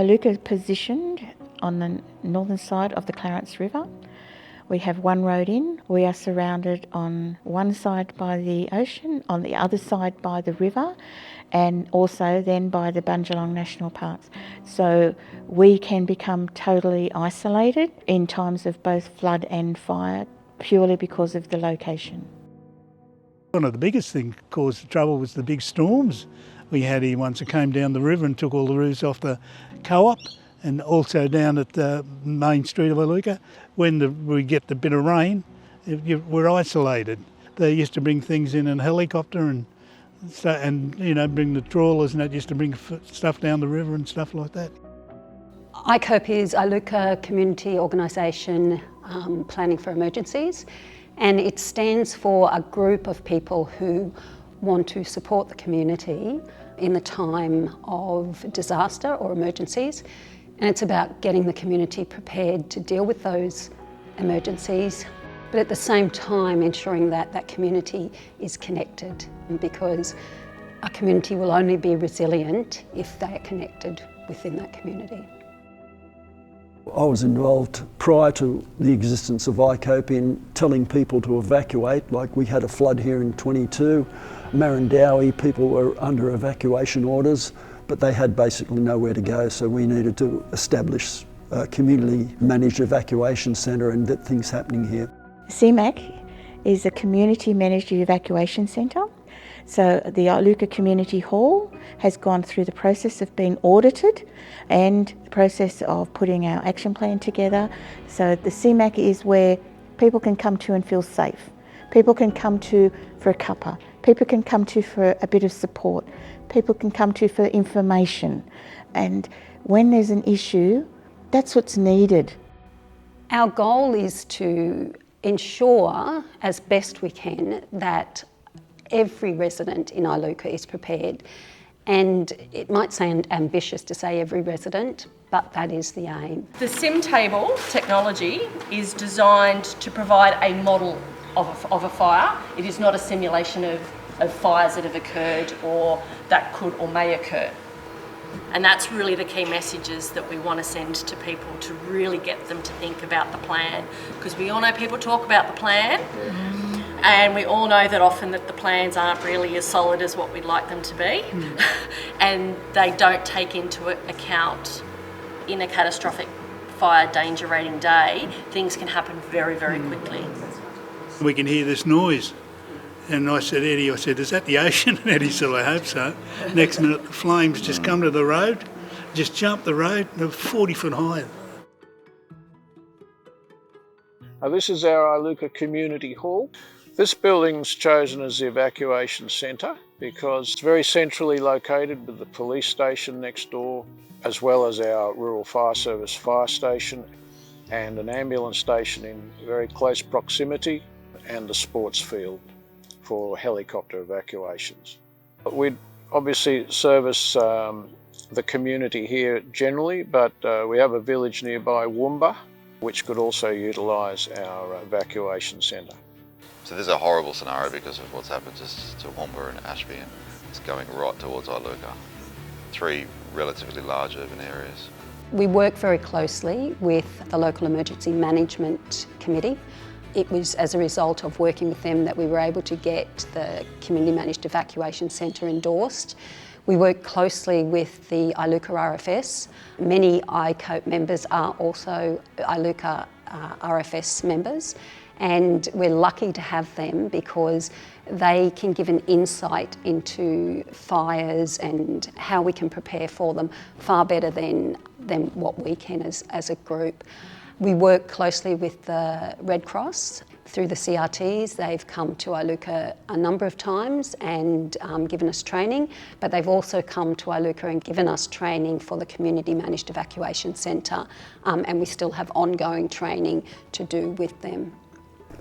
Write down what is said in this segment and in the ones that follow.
Iluka is positioned on the northern side of the Clarence River. We have one road in. We are surrounded on one side by the ocean, on the other side by the river, and also then by the Bundjalung National Parks. So we can become totally isolated in times of both flood and fire, purely because of the location. One of the biggest things that caused the trouble was the big storms we had here once. It came down the river and took all the roofs off the co-op, and also down at the main street of Iluka. When we get the bit of rain, we're isolated. They used to bring things in a helicopter and bring the trawlers and that used to bring stuff down the river and stuff like that. ICOPE is Iluka Community Organisation Planning for Emergencies, and it stands for a group of people who want to support the community in the time of disaster or emergencies. And it's about getting the community prepared to deal with those emergencies, but at the same time ensuring that that community is connected, because a community will only be resilient if they are connected within that community. I was involved prior to the existence of ICOPE in telling people to evacuate. Like, we had a flood here in 22, Marandowie, people were under evacuation orders, but they had basically nowhere to go, so we needed to establish a community managed evacuation centre and get things happening here. CMAC is a community managed evacuation centre. So the Iluka Community Hall has gone through the process of being audited and the process of putting our action plan together. So the CMAC is where people can come to and feel safe. People can come to for a cuppa. People can come to for a bit of support. People can come to for information. And when there's an issue, that's what's needed. Our goal is to ensure as best we can that every resident in Iluka is prepared. And it might sound ambitious to say every resident, but that is the aim. The SimTable technology is designed to provide a model of a fire. It is not a simulation of fires that have occurred or that could or may occur. And that's really the key messages that we want to send to people, to really get them to think about the plan. Because we all know people talk about the plan, and we all know that often that the plans aren't really as solid as what we'd like them to be. And they don't take into account, in a catastrophic fire danger rating day, things can happen very, very quickly. We can hear this noise. And I said, Eddie, is that the ocean? And Eddie said, I hope so. Next minute, the flames just come to the road, just jumped the road, and they're 40 foot high. This is our Iluka Community Hall. This building's chosen as the evacuation centre because it's very centrally located with the police station next door, as well as our Rural Fire Service fire station and an ambulance station in very close proximity, and the sports field for helicopter evacuations. We'd obviously service the community here generally, but we have a village nearby, Woomba, which could also utilise our evacuation centre. So this is a horrible scenario because of what's happened just to Woomba and Ashby, and it's going right towards Iluka. 3 relatively large urban areas. We work very closely with the local emergency management committee. It was as a result of working with them that we were able to get the Community Managed Evacuation Centre endorsed. We work closely with the Iluka RFS. Many ICOPE members are also Iluka RFS members, and we're lucky to have them because they can give an insight into fires and how we can prepare for them far better than what we can as a group. We work closely with the Red Cross through the CRTs. They've come to Iluka a number of times and given us training, but they've also come to Iluka and given us training for the Community Managed Evacuation Centre, and we still have ongoing training to do with them.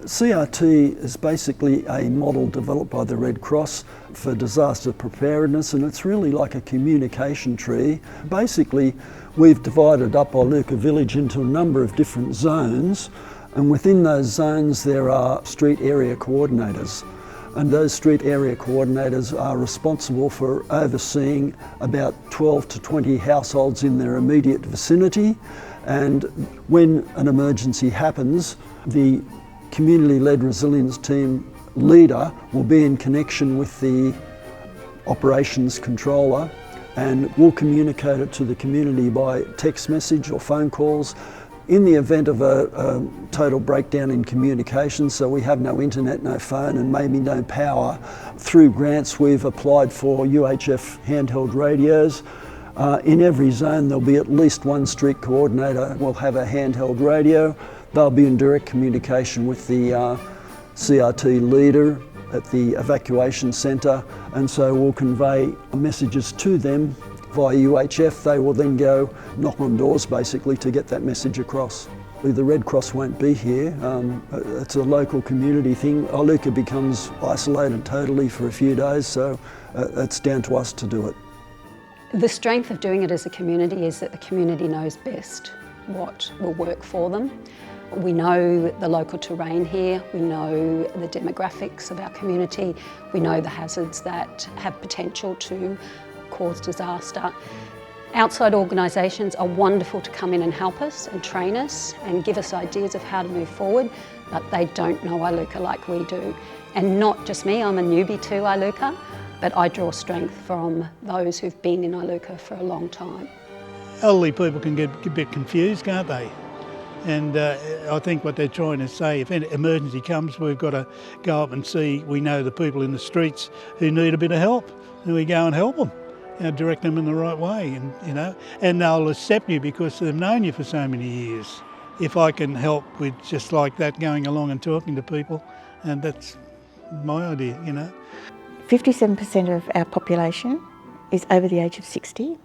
CRT is basically a model developed by the Red Cross for disaster preparedness, and it's really like a communication tree. Basically, we've divided up Iluka village into a number of different zones, and within those zones there are street area coordinators. and those street area coordinators are responsible for overseeing about 12 to 20 households in their immediate vicinity. And when an emergency happens, the community-led resilience team leader will be in connection with the operations controller and will communicate it to the community by text message or phone calls. In the event of a total breakdown in communication, so we have no internet, no phone and maybe no power, through grants we've applied for UHF handheld radios. In every zone there'll be at least one street coordinator will have a handheld radio. They'll be in direct communication with the CRT leader at the evacuation centre, and so we'll convey messages to them via UHF. They will then go knock on doors basically to get that message across. The Red Cross won't be here. It's a local community thing. Iluka becomes isolated totally for a few days, so it's down to us to do it. The strength of doing it as a community is that the community knows best what will work for them. We know the local terrain here, we know the demographics of our community, we know the hazards that have potential to cause disaster. Outside organisations are wonderful to come in and help us and train us and give us ideas of how to move forward, but they don't know Iluka like we do. And not just me, I'm a newbie to Iluka, but I draw strength from those who've been in Iluka for a long time. Elderly people can get a bit confused, can't they? And I think what they're trying to say, if an emergency comes, we've got to go up and see, we know the people in the streets who need a bit of help, and we go and help them, direct them in the right way, and they'll accept you because they've known you for so many years. If I can help with just like that, going along and talking to people, and that's my idea, 57% of our population is over the age of 60.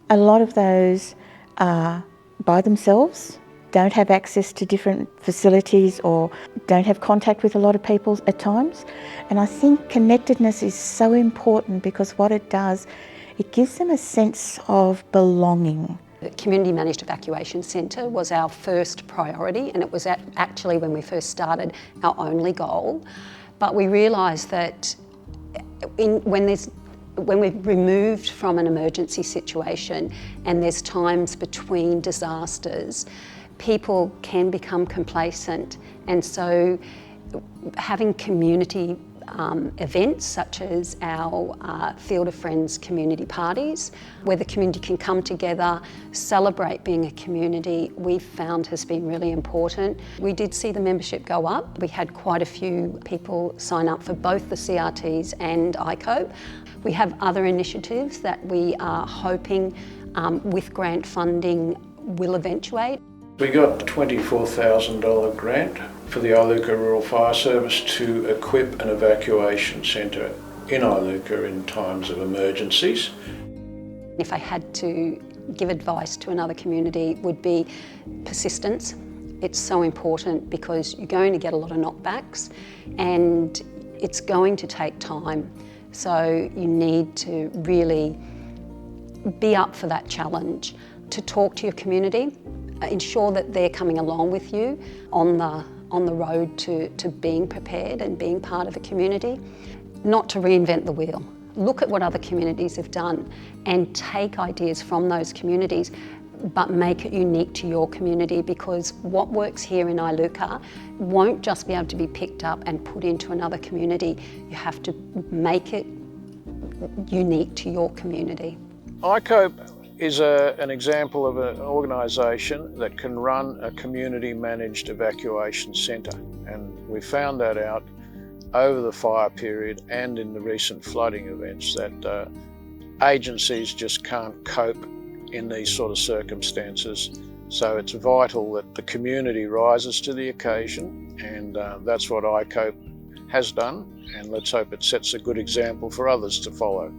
A lot of those are by themselves, don't have access to different facilities or don't have contact with a lot of people at times. And I think connectedness is so important because what it does, it gives them a sense of belonging. The Community Managed Evacuation Centre was our first priority, and it was actually when we first started our only goal. But we realised that when we've removed from an emergency situation and there's times between disasters, people can become complacent, and so having community events such as our Field of Friends community parties, where the community can come together, celebrate being a community, we've found has been really important. We did see the membership go up. We had quite a few people sign up for both the CRTs and ICOPE. We have other initiatives that we are hoping with grant funding will eventuate. We got a $24,000 grant for the Iluka Rural Fire Service to equip an evacuation centre in Iluka in times of emergencies. If I had to give advice to another community, it would be persistence. It's so important because you're going to get a lot of knockbacks and it's going to take time. So you need to really be up for that challenge, to talk to your community, ensure that they're coming along with you on the road to being prepared and being part of a community. Not to reinvent the wheel. Look at what other communities have done and take ideas from those communities, but make it unique to your community, because what works here in Iluka won't just be able to be picked up and put into another community. You have to make it unique to your community. ICOPE is an example of an organisation that can run a community managed evacuation centre, and we found that out over the fire period and in the recent flooding events that agencies just can't cope in these sort of circumstances. So it's vital that the community rises to the occasion, and that's what ICOPE has done, and let's hope it sets a good example for others to follow.